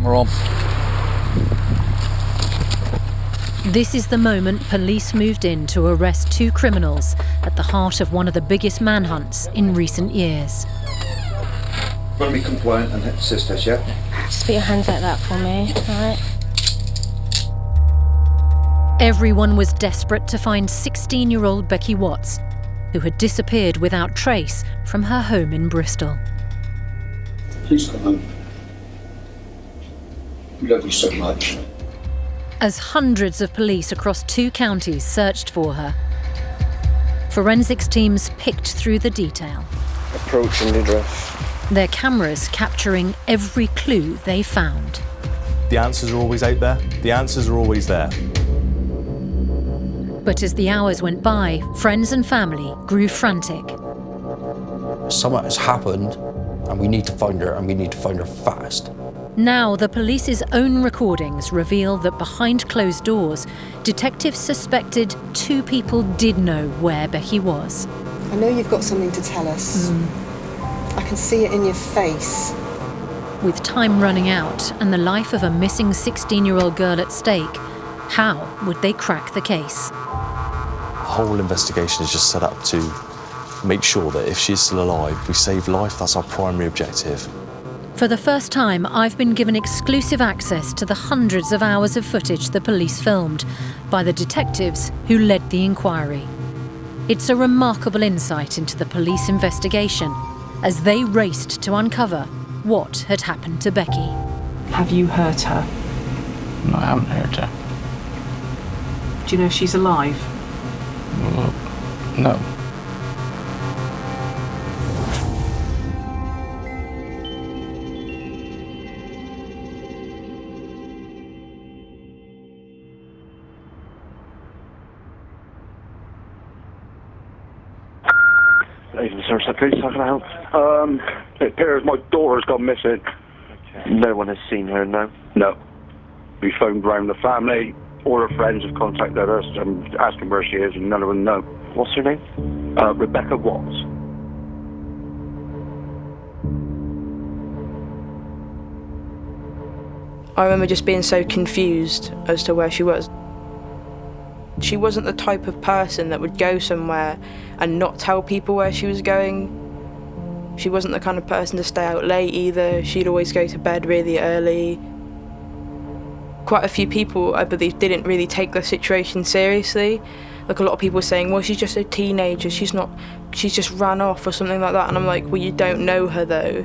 We're on. This is the moment police moved in to arrest 2 criminals at the heart of one of the biggest manhunts in recent years. Got to be compliant and assist us, yeah? Just put your hands like that for me, alright? Everyone was desperate to find 16-year-old Becky Watts, who had disappeared without trace from her home in Bristol. Please come home. We love you so much. As hundreds of police across 2 counties searched for her, forensics teams picked through the detail. Approaching the address. Their cameras capturing every clue they found. The answers are always out there. The answers are always there. But as the hours went by, friends and family grew frantic. Something has happened, and we need to find her, and we need to find her fast. Now, the police's own recordings reveal that behind closed doors, detectives suspected 2 people did know where Becky was. I know you've got something to tell us. I can see it in your face. With time running out and the life of a missing 16-year-old girl at stake, how would they crack the case? The whole investigation is just set up to make sure that if she's still alive, we save life. That's our primary objective. For the first time, I've been given exclusive access to the hundreds of hours of footage the police filmed by the detectives who led the inquiry. It's a remarkable insight into the police investigation as they raced to uncover what had happened to Becky. Have you hurt her? No, I haven't hurt her. Do you know if she's alive? Well, no. Even Somerset Police, how can I help? It appears my daughter's gone missing. Okay. No one has seen her, no? No. We phoned round the family, all her friends have contacted us and asking where she is, and none of them know. What's her name? Rebecca Watts. I remember just being so confused as to where she was. She wasn't the type of person that would go somewhere and not tell people where she was going. She wasn't the kind of person to stay out late either. She'd always go to bed really early. Quite a few people, I believe, didn't really take the situation seriously. Like, a lot of people were saying, well, she's just a teenager, she's just ran off or something like that. And I'm like, well, you don't know her though.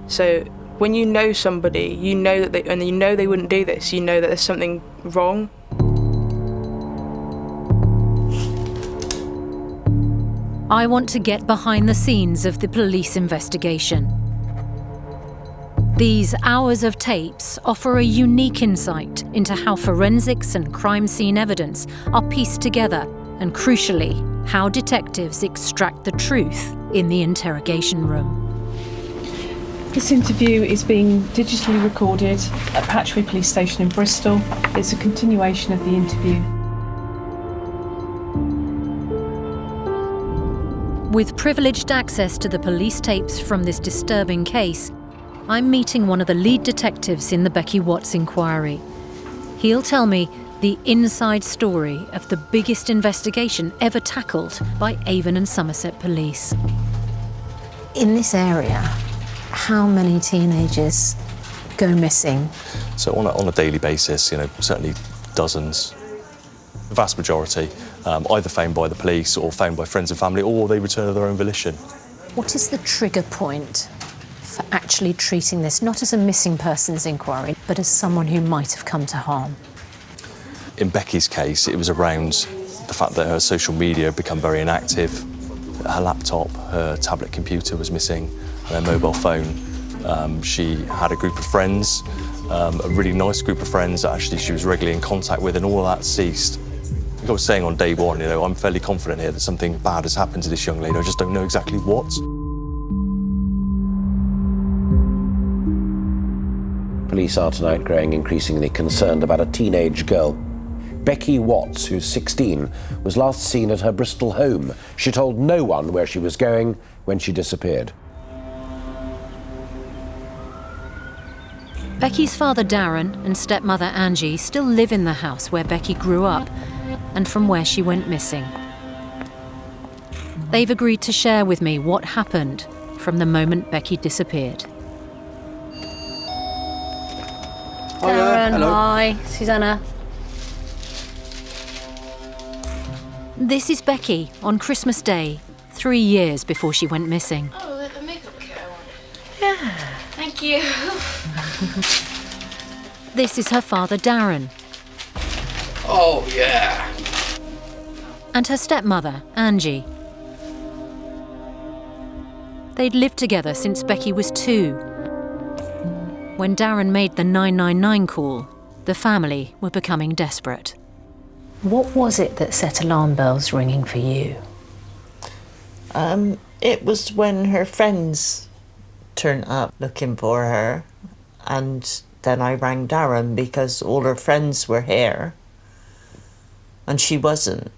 So when you know somebody, you know that they wouldn't do this, you know that there's something wrong. I want to get behind the scenes of the police investigation. These hours of tapes offer a unique insight into how forensics and crime scene evidence are pieced together, and crucially, how detectives extract the truth in the interrogation room. This interview is being digitally recorded at Patchway Police Station in Bristol. It's a continuation of the interview. With privileged access to the police tapes from this disturbing case, I'm meeting one of the lead detectives in the Becky Watts inquiry. He'll tell me the inside story of the biggest investigation ever tackled by Avon and Somerset Police. In this area, how many teenagers go missing? So on a daily basis, certainly dozens. The vast majority, either found by the police or found by friends and family, or they return of their own volition. What is the trigger point for actually treating this not as a missing persons inquiry, but as someone who might have come to harm? In Becky's case, it was around the fact that her social media had become very inactive. Her laptop, her tablet computer was missing, and her mobile phone. She had a group of friends, a really nice group of friends that actually she was regularly in contact with, and all of that ceased. Like I was saying on day one, I'm fairly confident here that something bad has happened to this young lady. I just don't know exactly what. Police are tonight growing increasingly concerned about a teenage girl. Becky Watts, who's 16, was last seen at her Bristol home. She told no one where she was going when she disappeared. Becky's father Darren and stepmother Angie still live in the house where Becky grew up and from where she went missing. They've agreed to share with me what happened from the moment Becky disappeared. Darren, hello. hi. Susanna. This is Becky on Christmas Day, 3 years before she went missing. Oh, the makeup kit I wanted. Yeah, thank you. This is her father Darren. Oh, yeah. And her stepmother, Angie. They'd lived together since Becky was 2. When Darren made the 999 call, the family were becoming desperate. What was it that set alarm bells ringing for you? It was when her friends turned up looking for her, and then I rang Darren because all her friends were here and she wasn't.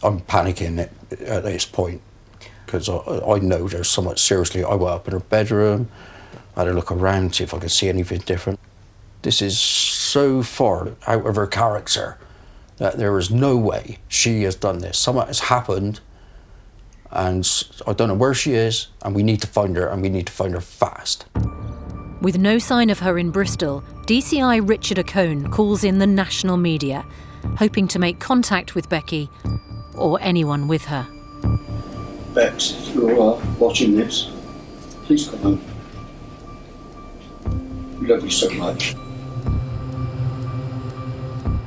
I'm panicking at this point because I know there's somewhat seriously. I went up in her bedroom, I had a look around, see if I could see anything different. This is so far out of her character that there is no way she has done this. Something has happened and I don't know where she is, and we need to find her, and we need to find her fast. With no sign of her in Bristol, DCI Richard O'Cone calls in the national media, hoping to make contact with Becky or anyone with her. Bex, if you're watching this, please come home. We love you so much.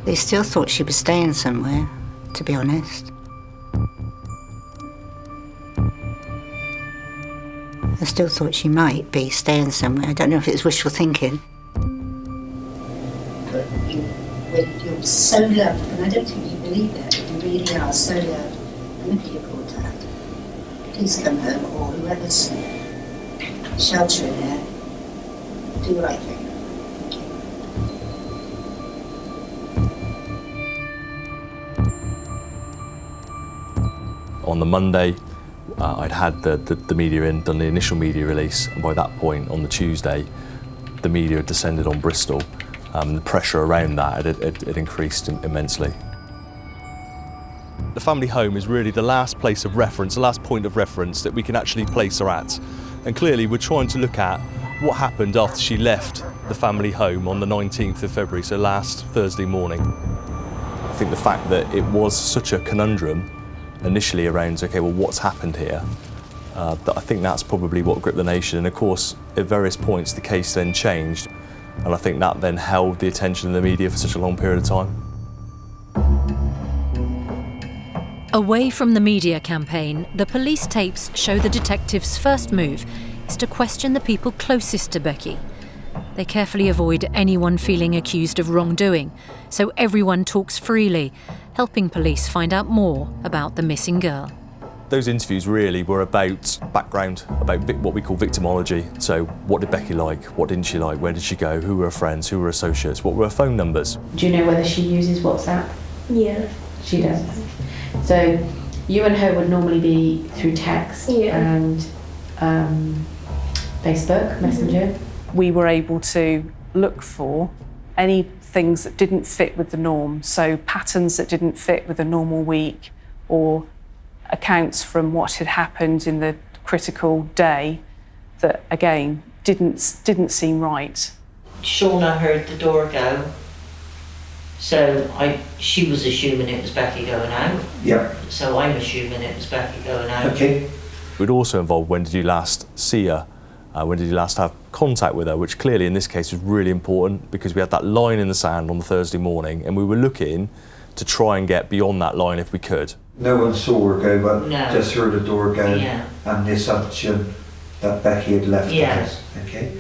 They still thought she was staying somewhere, to be honest. I still thought she might be staying somewhere. I don't know if it was wishful thinking. But you're so loved, and I don't think you believe that, but you really are so loved. And look at your poor dad. Please come home, or whoever's sheltering her, do the right thing. On the Monday, I'd had the media in, done the initial media release, and by that point, on the Tuesday, the media had descended on Bristol. The pressure around that had increased immensely. The family home is really the last place of reference, the last point of reference that we can actually place her at. And clearly we're trying to look at what happened after she left the family home on the 19th of February, so last Thursday morning. I think the fact that it was such a conundrum initially around, okay, well, what's happened here? That I think that's probably what gripped the nation. And of course, at various points, the case then changed. And I think that then held the attention of the media for such a long period of time. Away from the media campaign, the police tapes show the detectives' first move is to question the people closest to Becky. They carefully avoid anyone feeling accused of wrongdoing, so everyone talks freely, helping police find out more about the missing girl. Those interviews really were about background, about what we call victimology. So what did Becky like? What didn't she like? Where did she go? Who were her friends? Who were her associates? What were her phone numbers? Do you know whether she uses WhatsApp? Yeah. She does. So you and her would normally be through text and Facebook Messenger. We were able to look for any things that didn't fit with the norm, so patterns that didn't fit with a normal week, or accounts from what had happened in the critical day that, again, didn't seem right. Shauna heard the door go, so she was assuming it was Becky going out. Yeah. So I'm assuming it was Becky going out. Okay. We'd also involved when did you last see her? When did you last have contact with her? Which clearly in this case was really important because we had that line in the sand on the Thursday morning and we were looking to try and get beyond that line if we could. No one saw her go, but No. just heard the door go, Yeah. and the assumption that Becky had left the house. Okay.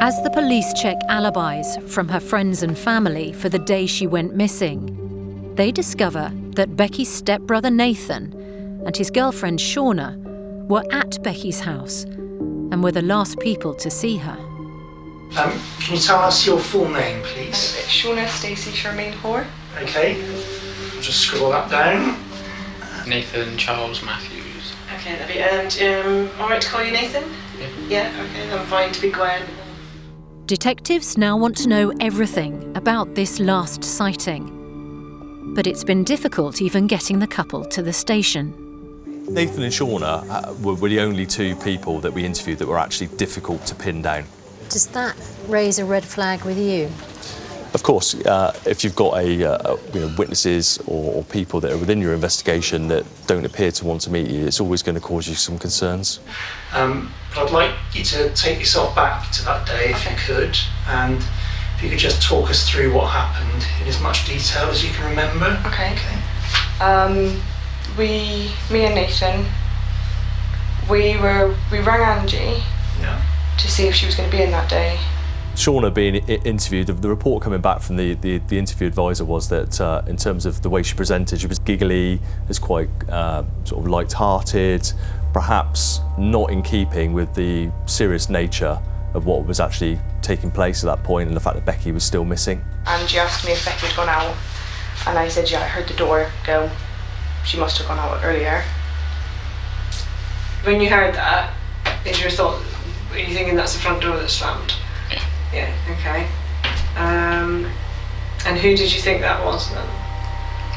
As the police check alibis from her friends and family for the day she went missing, they discover that Becky's stepbrother Nathan and his girlfriend Shauna were at Becky's house and were the last people to see her. Can you tell us your full name, please? Shauna Stacey Charmaine Hoare. Okay, I'll just scribble that down. Nathan Charles Matthews. Okay, lovely. And alright to call you Nathan? Yeah. Yeah, okay, then fine to be Gwen. Detectives now want to know everything about this last sighting. But it's been difficult even getting the couple to the station. Nathan and Shauna were the only two people that we interviewed that were actually difficult to pin down. Does that raise a red flag with you? Of course, if you've got witnesses or people that are within your investigation that don't appear to want to meet you, it's always going to cause you some concerns. But I'd like you to take yourself back to that day if you could, and if you could just talk us through what happened in as much detail as you can remember. Okay. Me and Nathan, we rang Angie to see if she was going to be in that day. Shauna being interviewed, the report coming back from the interview advisor was that in terms of the way she presented, she was giggly, was quite sort of light-hearted, perhaps not in keeping with the serious nature of what was actually taking place at that point and the fact that Becky was still missing. Angie asked me if Becky had gone out, and I said, yeah, I heard the door go. She must have gone out earlier. When you heard that, is your thought, were you thinking that's the front door that slammed? Yeah, okay. And who did you think that was then?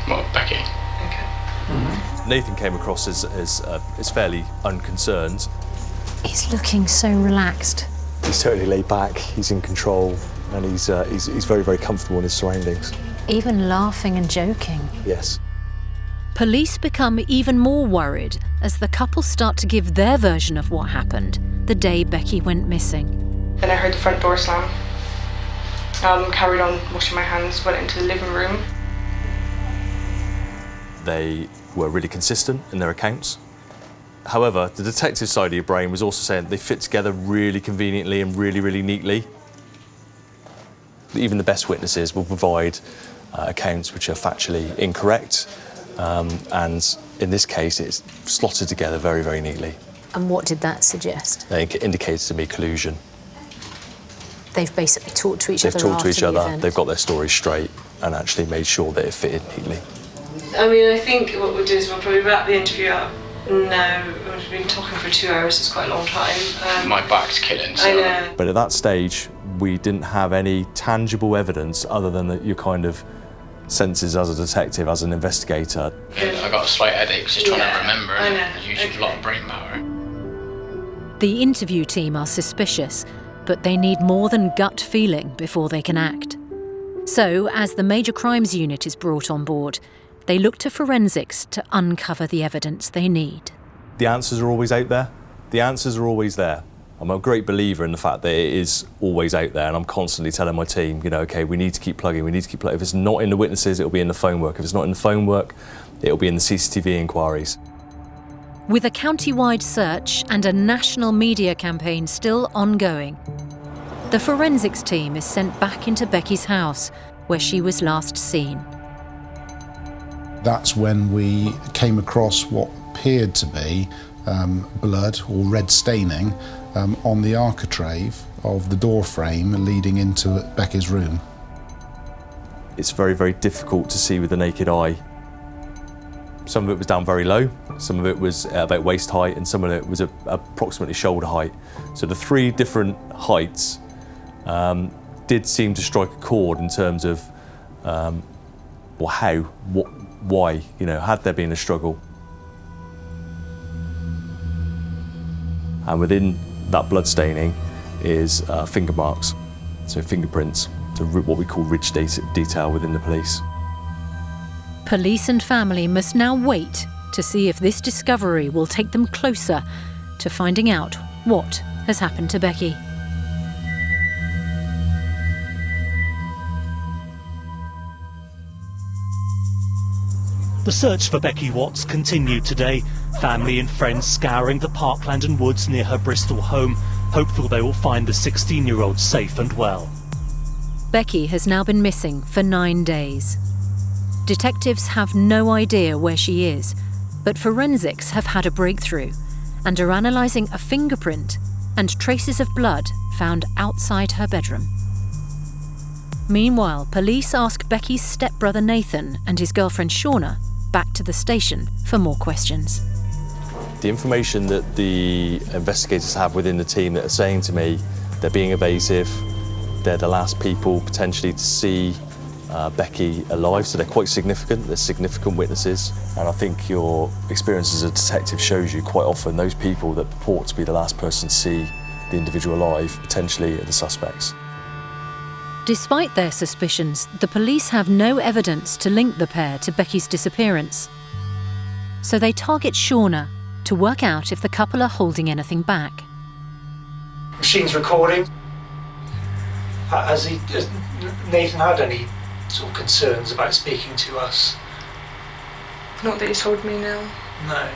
Well, Becky. Okay. Nathan came across as fairly unconcerned. He's looking so relaxed. He's totally laid back, he's in control, and he's very, very comfortable in his surroundings. Even laughing and joking. Yes. Police become even more worried as the couple start to give their version of what happened the day Becky went missing. Then I heard the front door slam. Carried on washing my hands, went into the living room. They were really consistent in their accounts. However, the detective side of your brain was also saying they fit together really conveniently and really, really neatly. Even the best witnesses will provide accounts which are factually incorrect, and in this case, it's slotted together very, very neatly. And what did that suggest? It indicated to me collusion. They've basically talked to each They've other talked after to each the other, event. they've got their stories straight and actually made sure that it fitted neatly. I mean, I think what we'll do is we'll probably wrap the interview up. No, we've been talking for 2 hours, it's quite a long time. My back's killing, so... I know. But at that stage, we didn't have any tangible evidence other than your kind of senses as a detective, as an investigator. I got a slight headache just trying to remember. I know. Using a lot of brain power. The interview team are suspicious, but they need more than gut feeling before they can act. So, as the Major Crimes Unit is brought on board, they look to forensics to uncover the evidence they need. The answers are always out there. The answers are always there. I'm a great believer in the fact that it is always out there, and I'm constantly telling my team, okay, we need to keep plugging, If it's not in the witnesses, it'll be in the phone work. If it's not in the phone work, it'll be in the CCTV inquiries. With a county-wide search and a national media campaign still ongoing, the forensics team is sent back into Becky's house, where she was last seen. That's when we came across what appeared to be blood or red staining on the architrave of the door frame leading into Becky's room. It's very, very difficult to see with the naked eye. Some of it was down very low, some of it was about waist height, and some of it was approximately shoulder height. So the three different heights did seem to strike a chord in terms of how, why, had there been a struggle. And within that blood staining is finger marks, so fingerprints, so what we call ridge detail within the police. Police and family must now wait to see if this discovery will take them closer to finding out what has happened to Becky. The search for Becky Watts continued today. Family and friends scouring the parkland and woods near her Bristol home, hopeful they will find the 16-year-old safe and well. Becky has now been missing for 9 days. Detectives have no idea where she is, but forensics have had a breakthrough and are analysing a fingerprint and traces of blood found outside her bedroom. Meanwhile, police ask Becky's stepbrother Nathan and his girlfriend Shauna back to the station for more questions. The information that the investigators have within the team that are saying to me they're being evasive, they're the last people potentially to see Becky alive, so they're quite significant, they're significant witnesses. And I think your experience as a detective shows you quite often those people that purport to be the last person to see the individual alive potentially are the suspects. Despite their suspicions, the police have no evidence to link the pair to Becky's disappearance. So they target Shauna to work out if the couple are holding anything back. Machine's recording. Has Nathan had any sort of concerns about speaking to us? Not that he's told me, no. No.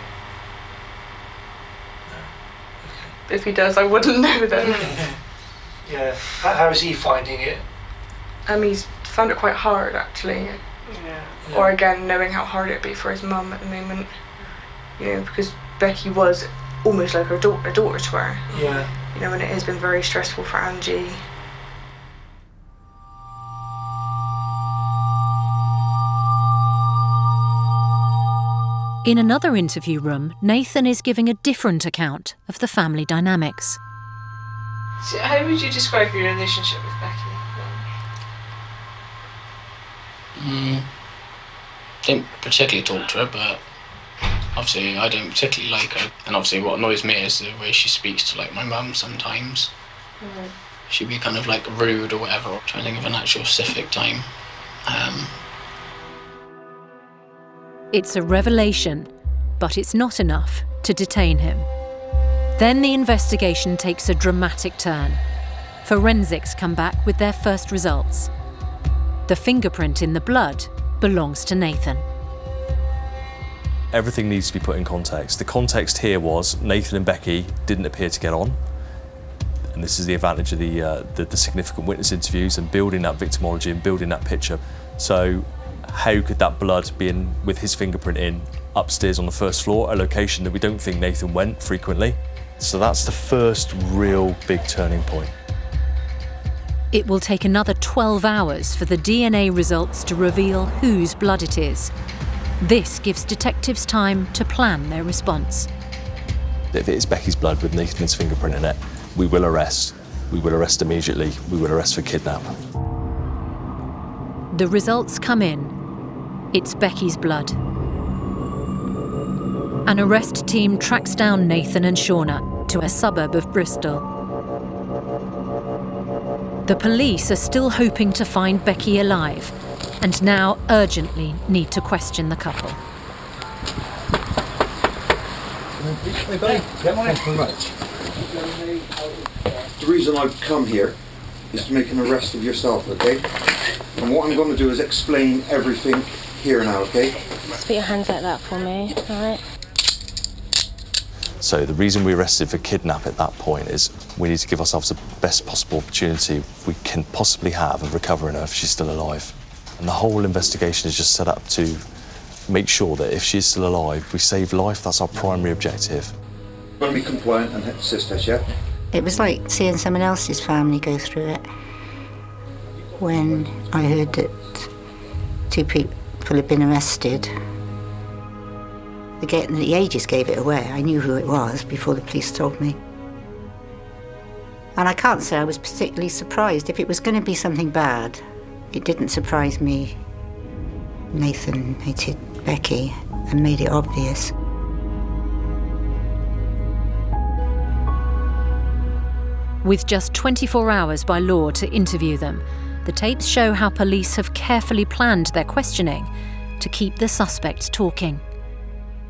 If he does, I wouldn't know then. Yeah. How is he finding it? He's found it quite hard, actually. Yeah. Or again, knowing how hard it'd be for his mum at the moment. You know, because Becky was almost like a daughter to her. Yeah. You know, and it has been very stressful for Angie. In another interview room, Nathan is giving a different account of the family dynamics. So how would you describe your relationship with Becky? Don't particularly talk to her, but obviously I don't particularly like her. And obviously what annoys me is the way she speaks to like my mum sometimes. She'd be kind of like rude or whatever. I'm trying to think of an actual specific time. It's a revelation, but it's not enough to detain him. Then the investigation takes a dramatic turn. Forensics come back with their first results. The fingerprint in the blood belongs to Nathan. Everything needs to be put in context. The context here was Nathan and Becky didn't appear to get on. And this is the advantage of the significant witness interviews and building that victimology and building that picture. So how could that blood be in with his fingerprint in upstairs on the first floor, a location that we don't think Nathan went frequently? So that's the first real big turning point. It will take another 12 hours for the DNA results to reveal whose blood it is. This gives detectives time to plan their response. If it is Becky's blood with Nathan's fingerprint in it, we will arrest. We will arrest immediately. We will arrest for kidnap. The results come in. It's Becky's blood. An arrest team tracks down Nathan and Shauna to a suburb of Bristol. The police are still hoping to find Becky alive, and now urgently need to question the couple. Hey, buddy, come on in. Thanks very much. The reason I've come here is to make an arrest of yourself, okay? And what I'm going to do is explain everything here now, okay? Just put your hands like that for me, alright? So the reason we arrested for kidnap at that point is we need to give ourselves the best possible opportunity we can possibly have of recovering her if she's still alive. And the whole investigation is just set up to make sure that if she's still alive, we save life. That's our primary objective. I'm going to be compliant and assist us, yeah? It was like seeing someone else's family go through it. When I heard that 2 people had been arrested, the agents gave it away. I knew who it was before the police told me. And I can't say I was particularly surprised. If it was going to be something bad, it didn't surprise me. Nathan hated Becky and made it obvious. With just 24 hours by law to interview them, the tapes show how police have carefully planned their questioning to keep the suspects talking.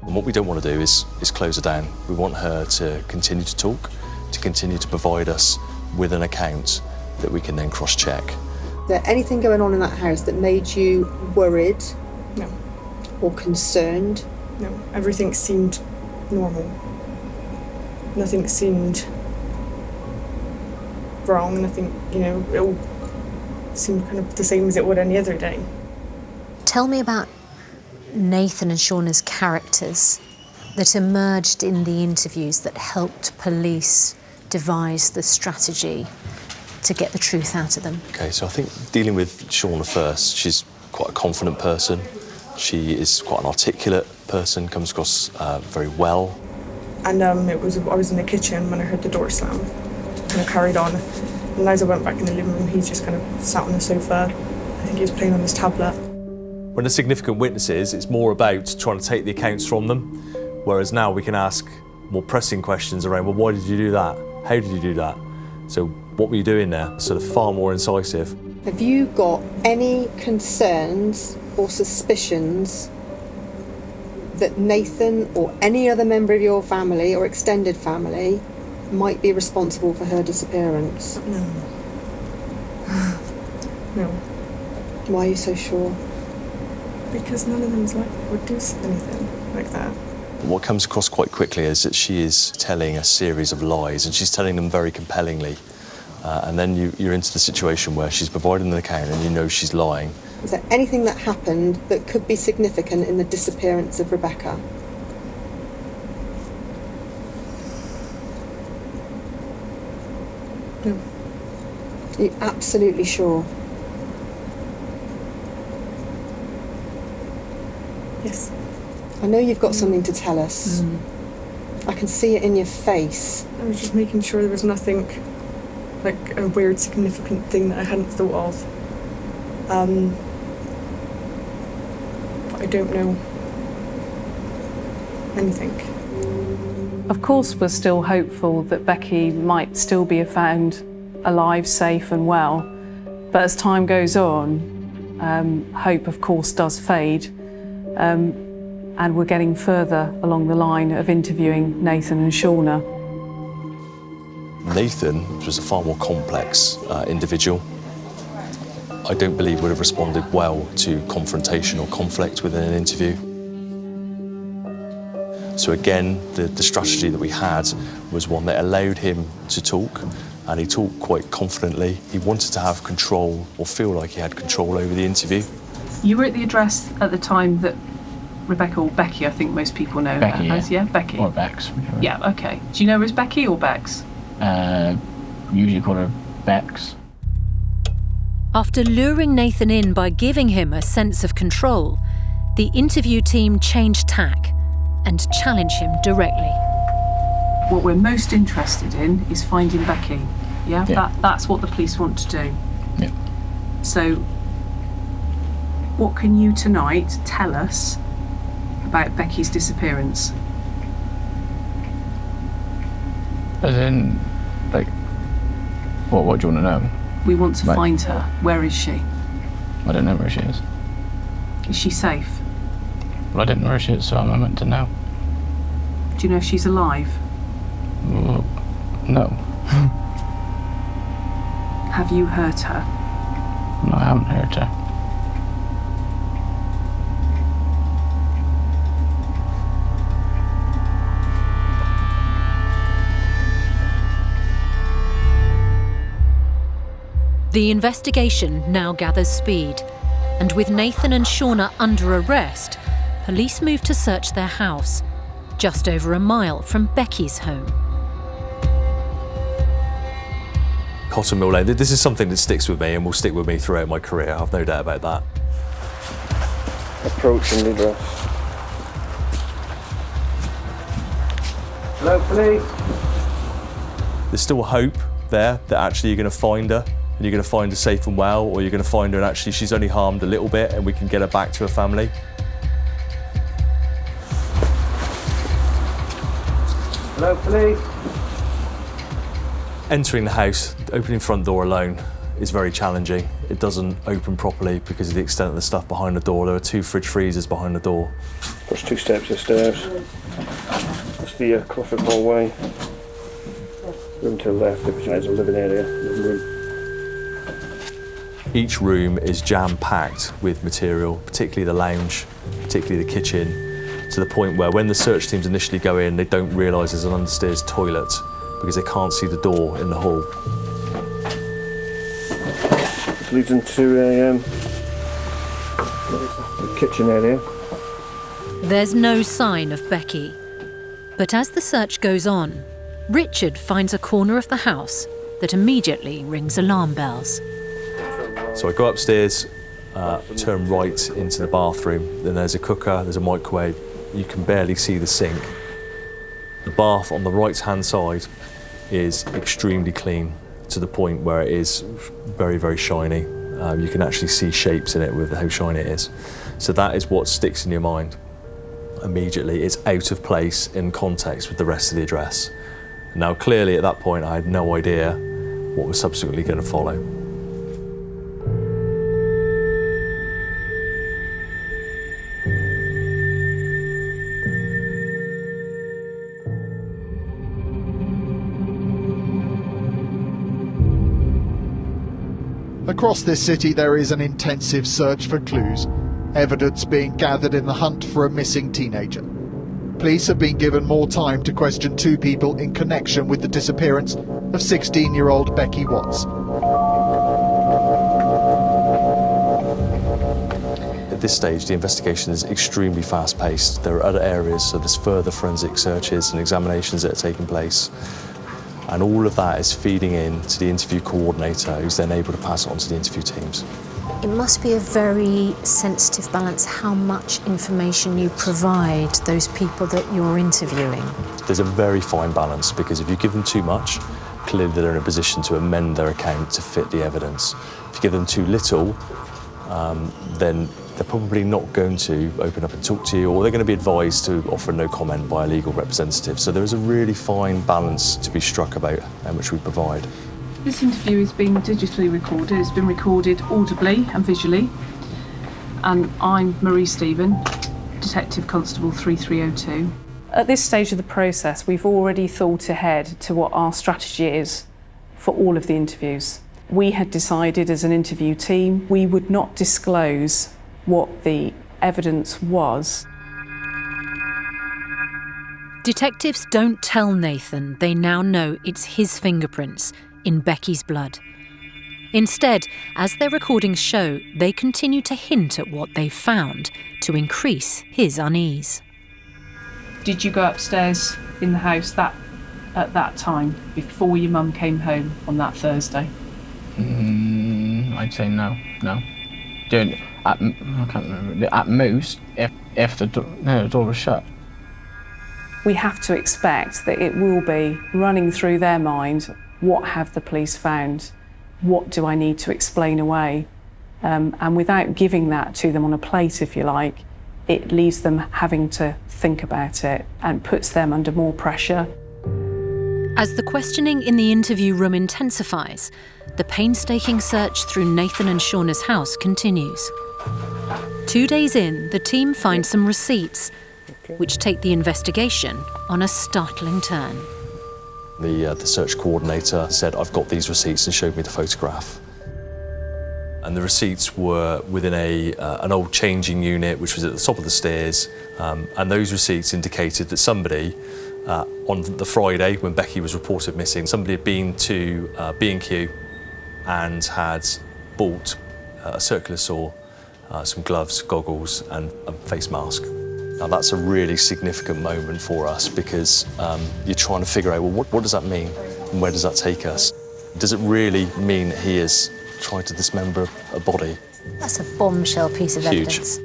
And what we don't want to do is close her down. We want her to continue to talk, to continue to provide us with an account that we can then cross-check. Is there anything going on in that house that made you worried? No. Or concerned? No, everything seemed normal. Nothing seemed wrong, nothing, you know, it all seemed kind of the same as it would any other day. Tell me about Nathan and Shauna's characters that emerged in the interviews that helped police devise the strategy to get the truth out of them. Okay, so I think dealing with Shauna first, she's quite a confident person. She is quite an articulate person, comes across very well. And I was in the kitchen when I heard the door slam. Kind of carried on. And as I went back in the living room, he just kind of sat on the sofa. I think he was playing on his tablet. When there's significant witnesses, it's more about trying to take the accounts from them, whereas now we can ask more pressing questions around, well, why did you do that? How did you do that? So what were you doing there? Sort of far more incisive. Have you got any concerns or suspicions that Nathan or any other member of your family or extended family might be responsible for her disappearance? No. No. Why are you so sure? Because none of them would do anything like that. What comes across quite quickly is that she is telling a series of lies, and she's telling them very compellingly. And then you're into the situation where she's providing an account and you know she's lying. Is there anything that happened that could be significant in the disappearance of Rebecca? No. Are you absolutely sure? Yes. I know you've got something to tell us. I can see it in your face. I was just making sure there was nothing, like a weird, significant thing that I hadn't thought of. But I don't know anything. Of course, we're still hopeful that Becky might still be found alive, safe and well. But as time goes on, hope, of course, does fade. And we're getting further along the line of interviewing Nathan and Shauna. Nathan was a far more complex individual. I don't believe would have responded well to confrontation or conflict within an interview. So again, the strategy that we had was one that allowed him to talk, and he talked quite confidently. He wanted to have control, or feel like he had control over the interview. You were at the address at the time that Rebecca, or Becky, I think most people know Becky, her as, yeah? Becky. Or Bex. Whichever. Yeah, okay. Do you know her as Becky or Bex? Usually call her Bex. After luring Nathan in by giving him a sense of control, the interview team changed tack and challenged him directly. What we're most interested in is finding Becky. Yeah? Yeah. That's what the police want to do. Yeah. So, what can you tonight tell us about Becky's disappearance? As in, like, what do you want to know? We want to Right. find her. Where is she? I don't know where she is. Is she safe? Well, I didn't know where she is, so I'm meant to know. Do you know if she's alive? Well, no. Have you hurt her? No, I haven't hurt her. The investigation now gathers speed, and with Nathan and Shauna under arrest, police move to search their house, just over a mile from Becky's home. Cotton Mill Lane, this is something that sticks with me and will stick with me throughout my career, I've no doubt about that. Approaching the address. Hello, police. There's still hope there that actually you're going to find her, and you're going to find her safe and well, or you're going to find her and actually she's only harmed a little bit and we can get her back to her family. Hello, police. Entering the house, the opening front door alone is very challenging. It doesn't open properly because of the extent of the stuff behind the door. There are 2 fridge freezers behind the door. There's 2 steps of stairs. That's the Clifford hallway. Room to the left, which is a living area. Living room. Each room is jam-packed with material, particularly the lounge, particularly the kitchen, to the point where when the search teams initially go in, they don't realise there's an understairs toilet because they can't see the door in the hall. It leads into the kitchen area. There's no sign of Becky, but as the search goes on, Richard finds a corner of the house that immediately rings alarm bells. So I go upstairs, turn right into the bathroom, then there's a cooker, there's a microwave, you can barely see the sink. The bath on the right-hand side is extremely clean, to the point where it is very, very shiny. You can actually see shapes in it with how shiny it is. So that is what sticks in your mind immediately. It's out of place in context with the rest of the address. Now, clearly at that point, I had no idea what was subsequently going to follow. Across this city there is an intensive search for clues, evidence being gathered in the hunt for a missing teenager. Police have been given more time to question 2 people in connection with the disappearance of 16-year-old Becky Watts. At this stage, the investigation is extremely fast-paced. There are other areas, so there's further forensic searches and examinations that are taking place. And all of that is feeding in to the interview coordinator, who's then able to pass it on to the interview teams. It must be a very sensitive balance how much information you provide those people that you're interviewing. There's a very fine balance, because if you give them too much, clearly they're in a position to amend their account to fit the evidence. If you give them too little, then they're probably not going to open up and talk to you, or they're going to be advised to offer no comment by a legal representative. So there is a really fine balance to be struck about how much we provide. This interview is being digitally recorded. It's been recorded audibly and visually. And I'm Marie Stephen, Detective Constable 3302. At this stage of the process, we've already thought ahead to what our strategy is for all of the interviews. We had decided as an interview team we would not disclose what the evidence was. Detectives don't tell Nathan they now know it's his fingerprints in Becky's blood. Instead, as their recordings show, they continue to hint at what they've found to increase his unease. Did you go upstairs in the house at that time, before your mum came home on that Thursday? I'd say no. I can't remember. At most, if the door was shut. We have to expect that it will be running through their mind, what have the police found? What do I need to explain away? And without giving that to them on a plate, if you like, it leaves them having to think about it and puts them under more pressure. As the questioning in the interview room intensifies, the painstaking search through Nathan and Shauna's house continues. 2 days in, the team find some receipts, which take the investigation on a startling turn. The search coordinator said, "I've got these receipts," and showed me the photograph. And the receipts were within an old changing unit, which was at the top of the stairs. And those receipts indicated that somebody, on the Friday when Becky was reported missing, somebody had been to B&Q and had bought a circular saw, some gloves, goggles, and a face mask. Now that's a really significant moment for us, because you're trying to figure out, well, what does that mean? And where does that take us? Does it really mean that he has tried to dismember a body? That's a bombshell piece of Huge. evidence.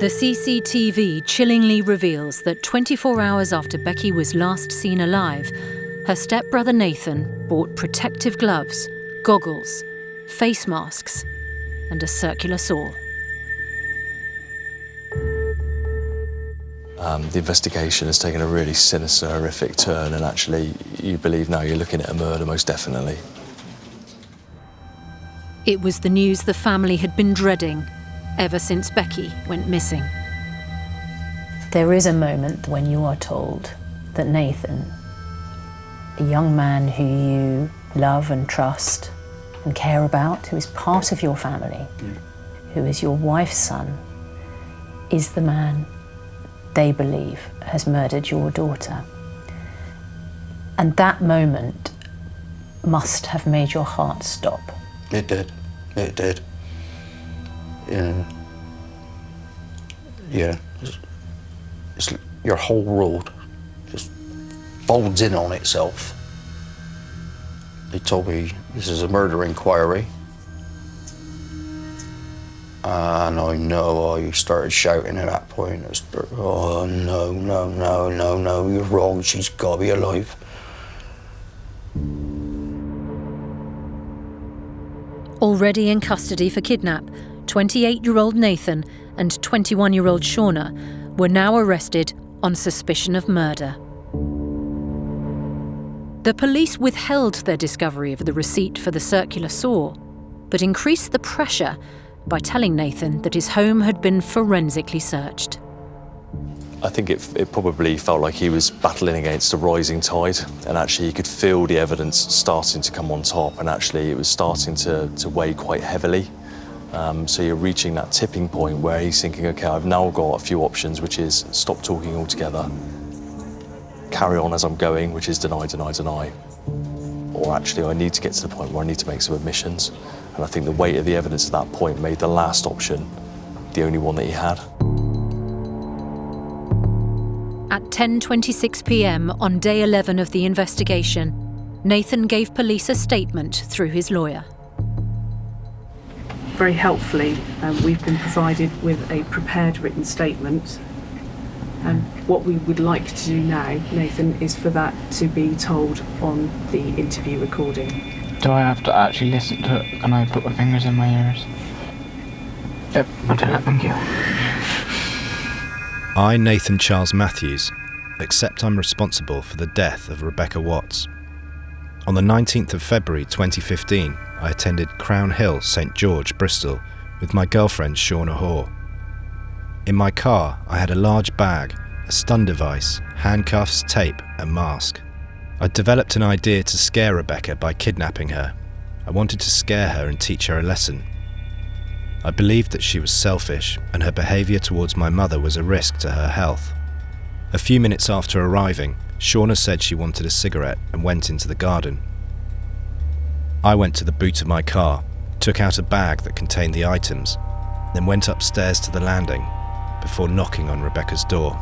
The CCTV chillingly reveals that 24 hours after Becky was last seen alive, her stepbrother Nathan bought protective gloves, goggles, face masks, and a circular saw. The investigation has taken a really sinister, horrific turn, and actually, you believe now you're looking at a murder, most definitely. It was the news the family had been dreading ever since Becky went missing. There is a moment when you are told that Nathan, a young man who you love and trust and care about, who is part of your family, who is your wife's son, is the man they believe has murdered your daughter. And that moment must have made your heart stop. It did. It did. Yeah. It's your whole world just folds in on itself. They told me this is a murder inquiry, And I know I started shouting at that point. Oh, no, no, no, no, no, you're wrong, she's got to be alive. Already in custody for kidnap, 28-year-old Nathan and 21-year-old Shauna were now arrested on suspicion of murder. The police withheld their discovery of the receipt for the circular saw, but increased the pressure by telling Nathan that his home had been forensically searched. I think it probably felt like he was battling against a rising tide, and actually you could feel the evidence starting to come on top, and actually it was starting to weigh quite heavily. So you're reaching that tipping point where he's thinking, okay, I've now got a few options, which is stop talking altogether, carry on as I'm going, which is deny, deny, deny. Or actually I need to get to the point where I need to make some admissions. And I think the weight of the evidence at that point made the last option the only one that he had. At 10:26 p.m. on day 11 of the investigation, Nathan gave police a statement through his lawyer. Very helpfully, we've been provided with a prepared written statement. And what we would like to do now, Nathan, is for that to be told on the interview recording. Do I have to actually listen to it? Can I put my fingers in my ears? Yep, I'll do that, thank you. I, Nathan Charles Matthews, accept I'm responsible for the death of Rebecca Watts. On the 19th of February 2015, I attended Crown Hill, St George, Bristol, with my girlfriend Shauna Hoare. In my car, I had a large bag, a stun device, handcuffs, tape, and mask. I'd developed an idea to scare Rebecca by kidnapping her. I wanted to scare her and teach her a lesson. I believed that she was selfish, and her behaviour towards my mother was a risk to her health. A few minutes after arriving, Shauna said she wanted a cigarette and went into the garden. I went to the boot of my car, took out a bag that contained the items, then went upstairs to the landing before knocking on Rebecca's door.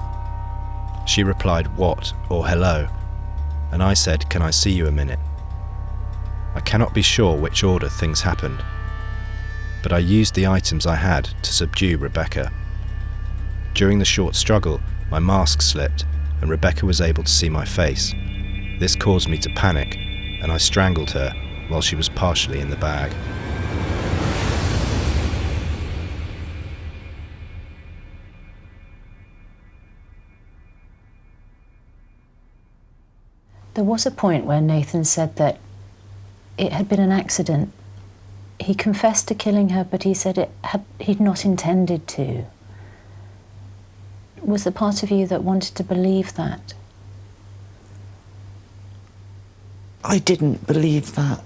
She replied, "What?" or "Hello," and I said, "Can I see you a minute?" I cannot be sure which order things happened, but I used the items I had to subdue Rebecca. During the short struggle, my mask slipped and Rebecca was able to see my face. This caused me to panic, and I strangled her while she was partially in the bag. There was a point where Nathan said that it had been an accident. He confessed to killing her, but he said he'd not intended to. Was there part of you that wanted to believe that? I didn't believe that.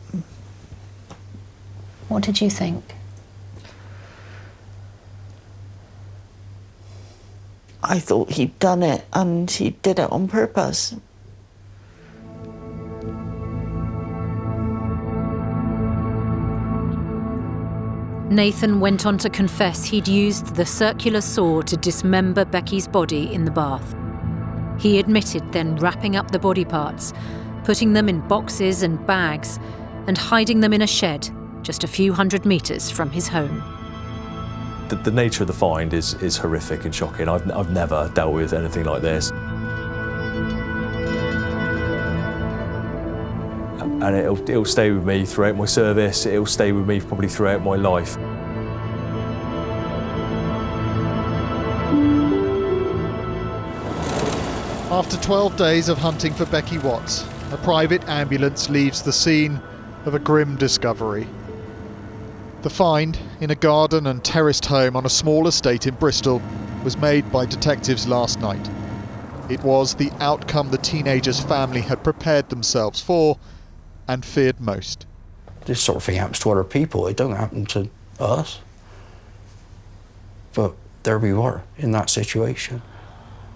What did you think? I thought he'd done it and he did it on purpose. Nathan went on to confess he'd used the circular saw to dismember Becky's body in the bath. He admitted then wrapping up the body parts, putting them in boxes and bags, and hiding them in a shed just a few hundred metres from his home. The nature of the find is horrific and shocking. I've never dealt with anything like this. And it'll stay with me throughout my service. It'll stay with me probably throughout my life. After 12 days of hunting for Becky Watts, a private ambulance leaves the scene of a grim discovery. The find, in a garden and terraced home on a small estate in Bristol, was made by detectives last night. It was the outcome the teenager's family had prepared themselves for and feared most. This sort of thing happens to other people. It don't happen to us. But there we were in that situation.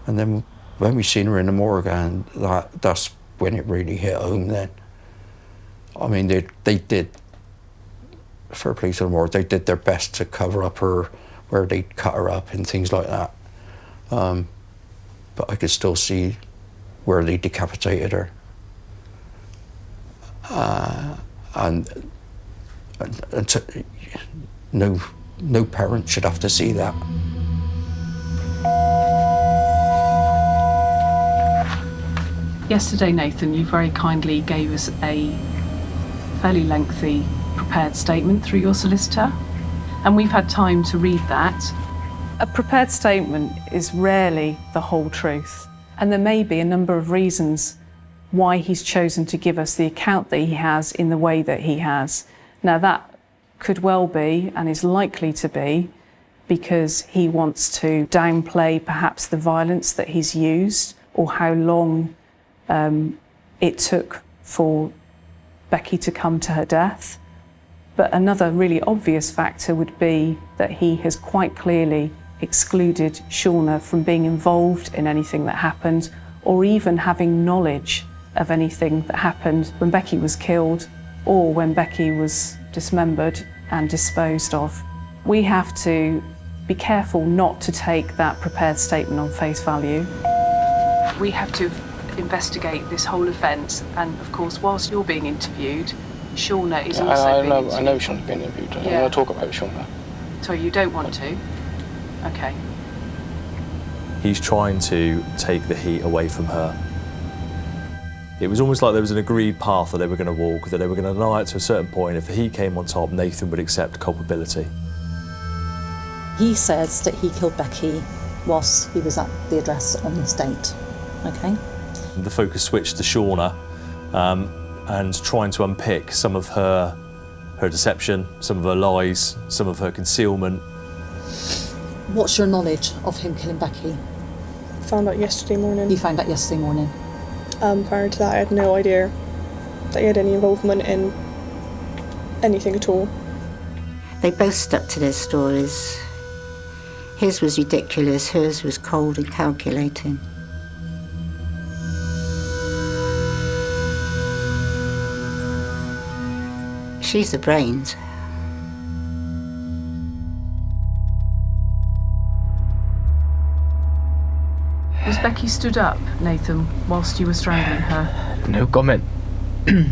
And then when we seen her in the morgue, and that's when it really hit home then. I mean, they did, for police in the morgue, they did their best to cover up her, where they cut her up and things like that. But I could still see where they decapitated her. And no No parent should have to see that. Yesterday, Nathan, you very kindly gave us a fairly lengthy prepared statement through your solicitor, and we've had time to read that. A prepared statement is rarely the whole truth, and there may be a number of reasons why he's chosen to give us the account that he has in the way that he has. Now, that could well be, and is likely to be, because he wants to downplay perhaps the violence that he's used or how long it took for Becky to come to her death. But another really obvious factor would be that he has quite clearly excluded Shauna from being involved in anything that happened, or even having knowledge of anything that happened when Becky was killed or when Becky was dismembered and disposed of. We have to be careful not to take that prepared statement on face value. We have to investigate this whole event, and of course, whilst you're being interviewed, Shauna is also being interviewed. I know Shauna's being interviewed. Yeah. I want to talk about Shauna. So you don't want to? Okay. He's trying to take the heat away from her. It was almost like there was an agreed path that they were going to walk, that they were going to deny it to a certain point. If the heat came on top, Nathan would accept culpability. He says that he killed Becky whilst he was at the address on the estate. Okay. The focus switched to Shauna and trying to unpick some of her deception, some of her lies, some of her concealment. What's your knowledge of him killing Becky? Found out yesterday morning. You found out yesterday morning? Prior to that, I had no idea that he had any involvement in anything at all. They both stuck to their stories. His was ridiculous, hers was cold and calculating. She's the brains. Was Becky stood up, Nathan, whilst you were strangling her? No comment. To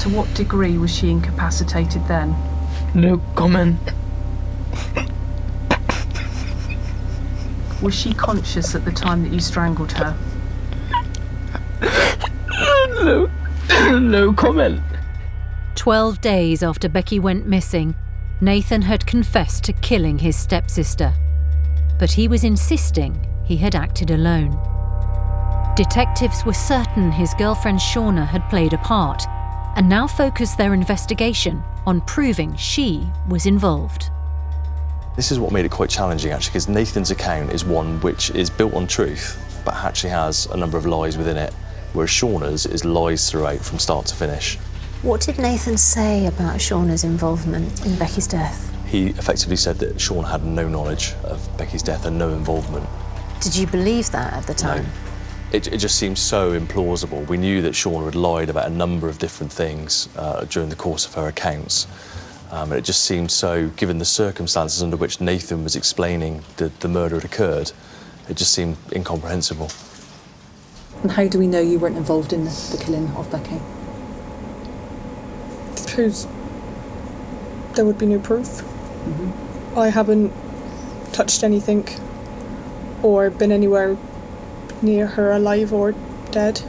what degree was she incapacitated then? No comment. Was she conscious at the time that you strangled her? No comment. 12 days after Becky went missing, Nathan had confessed to killing his stepsister. But he was insisting he had acted alone. Detectives were certain his girlfriend Shauna had played a part, and now focused their investigation on proving she was involved. This is what made it quite challenging, actually, because Nathan's account is one which is built on truth, but actually has a number of lies within it, whereas Shauna's is lies throughout from start to finish. What did Nathan say about Shauna's involvement in Becky's death? He effectively said that Shauna had no knowledge of Becky's death and no involvement. Did you believe that at the time? No. It just seemed so implausible. We knew that Shauna had lied about a number of different things during the course of her accounts. And it just seemed so, given the circumstances under which Nathan was explaining the murder had occurred, it just seemed incomprehensible. And how do we know you weren't involved in the killing of Becky? Because there would be no proof. Mm-hmm. I haven't touched anything or been anywhere near her alive or dead.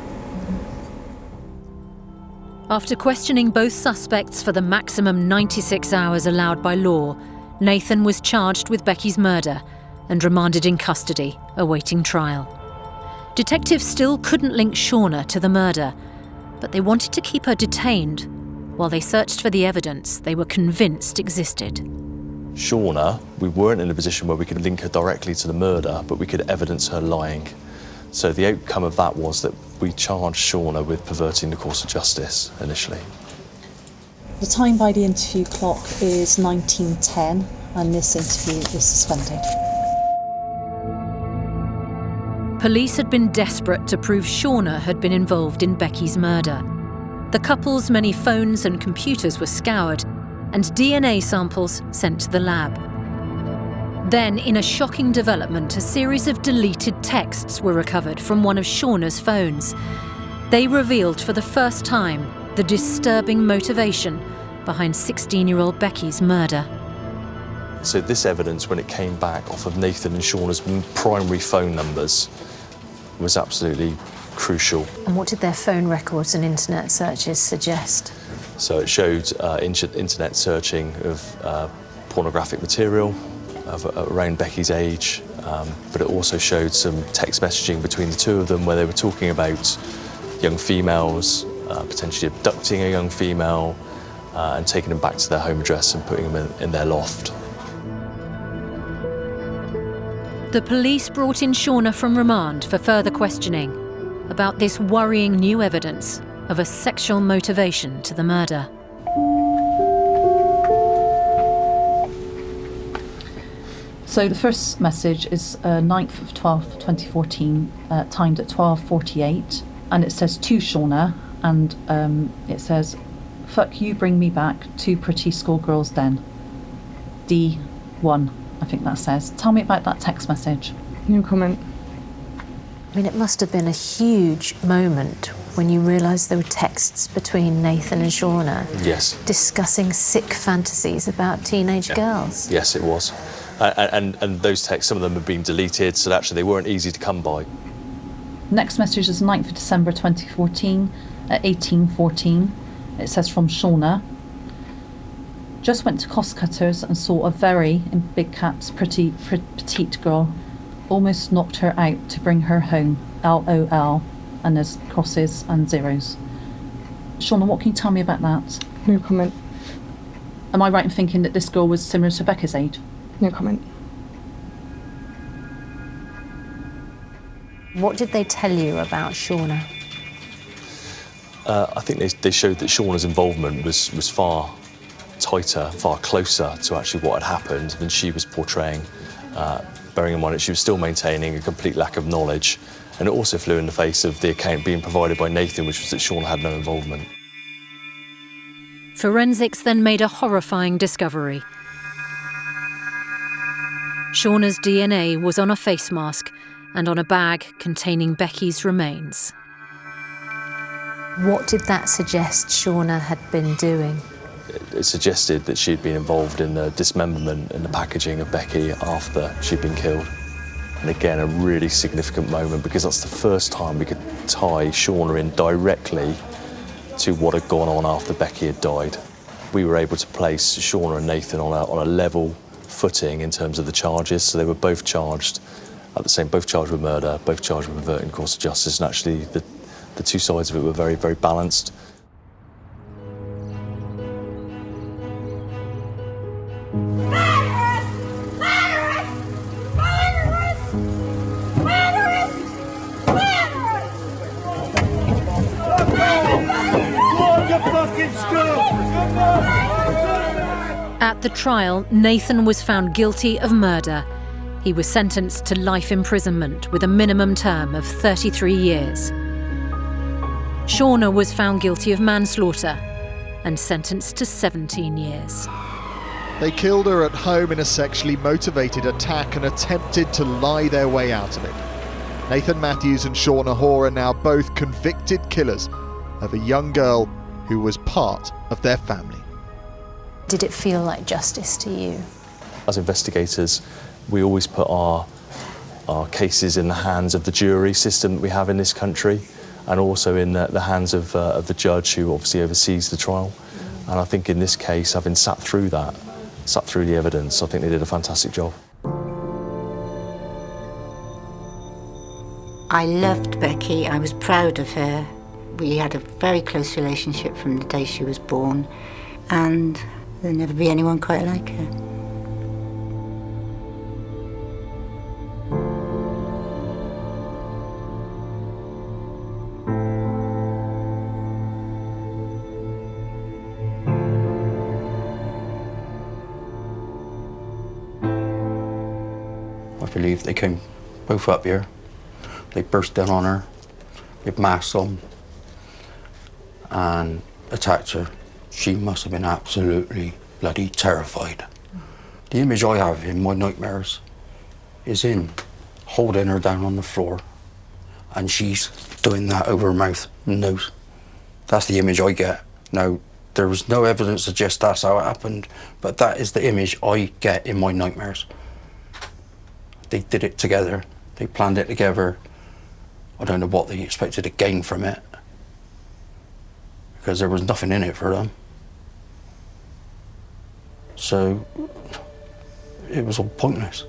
After questioning both suspects for the maximum 96 hours allowed by law, Nathan was charged with Becky's murder and remanded in custody, awaiting trial. Detectives still couldn't link Shauna to the murder, but they wanted to keep her detained while they searched for the evidence they were convinced existed. Shauna, we weren't in a position where we could link her directly to the murder, but we could evidence her lying. So the outcome of that was that we charged Shauna with perverting the course of justice initially. The time by the interview clock is 19:10 and this interview is suspended. Police had been desperate to prove Shauna had been involved in Becky's murder. The couple's many phones and computers were scoured and DNA samples sent to the lab. Then, in a shocking development, a series of deleted texts were recovered from one of Shauna's phones. They revealed for the first time the disturbing motivation behind 16-year-old Becky's murder. So this evidence, when it came back off of Nathan and Shauna's primary phone numbers, was absolutely crucial. And what did their phone records and internet searches suggest? So it showed internet searching of pornographic material around Becky's age, but it also showed some text messaging between the two of them where they were talking about young females, potentially abducting a young female and taking them back to their home address and putting them in their loft. The police brought in Shauna from remand for further questioning about this worrying new evidence of a sexual motivation to the murder. So the first message is 9th of 12th, 2014, timed at 12:48, and it says to Shauna, and it says, "Fuck you, bring me back, two pretty schoolgirls den." D1, I think that says. Tell me about that text message. No comment. I mean, it must have been a huge moment when you realised there were texts between Nathan and Shauna. Yes. Discussing sick fantasies about teenage girls. Yes, it was. And those texts, some of them have been deleted, so actually they weren't easy to come by. Next message is 9th of December 2014 at 18:14. It says from Shauna, "Just went to Cost Cutters and saw a very, in big caps, petite girl. Almost knocked her out to bring her home. LOL." And there's crosses and zeros. Shauna, what can you tell me about that? No comment. Am I right in thinking that this girl was similar to Becca's age? No comment. What did they tell you about Shauna? I think they showed that Shauna's involvement was far tighter, far closer to actually what had happened than she was portraying. Bearing in mind that she was still maintaining a complete lack of knowledge, and it also flew in the face of the account being provided by Nathan, which was that Shauna had no involvement. Forensics then made a horrifying discovery. Shauna's DNA was on a face mask and on a bag containing Becky's remains. What did that suggest Shauna had been doing? It suggested that she'd been involved in the dismemberment and the packaging of Becky after she'd been killed. And again, a really significant moment, because that's the first time we could tie Shauna in directly to what had gone on after Becky had died. We were able to place Shauna and Nathan on a level footing in terms of the charges, so they were both charged both charged with murder, both charged with averting course of justice, and actually the two sides of it were very, very balanced. At the trial, Nathan was found guilty of murder. He was sentenced to life imprisonment with a minimum term of 33 years. Shauna was found guilty of manslaughter and sentenced to 17 years. They killed her at home in a sexually motivated attack and attempted to lie their way out of it. Nathan Matthews and Shauna Hoare are now both convicted killers of a young girl who was part of their family. Did it feel like justice to you? As investigators, we always put our cases in the hands of the jury system that we have in this country, and also in the hands of the judge who obviously oversees the trial. And I think in this case, having sat through the evidence, I think they did a fantastic job. I loved Becky. I was proud of her. We had a very close relationship from the day she was born, and there'll never be anyone quite like her. I believe they came both up here. They burst down on her with masks on and attacked her. She must have been absolutely bloody terrified. The image I have in my nightmares is in holding her down on the floor and she's doing that over her mouth and nose. That's the image I get. Now, There was no evidence to suggest that's how it happened, but that is the image I get in my nightmares. They did it together. They planned it together. I don't know what they expected to gain from it, because there was nothing in it for them. So it was all pointless.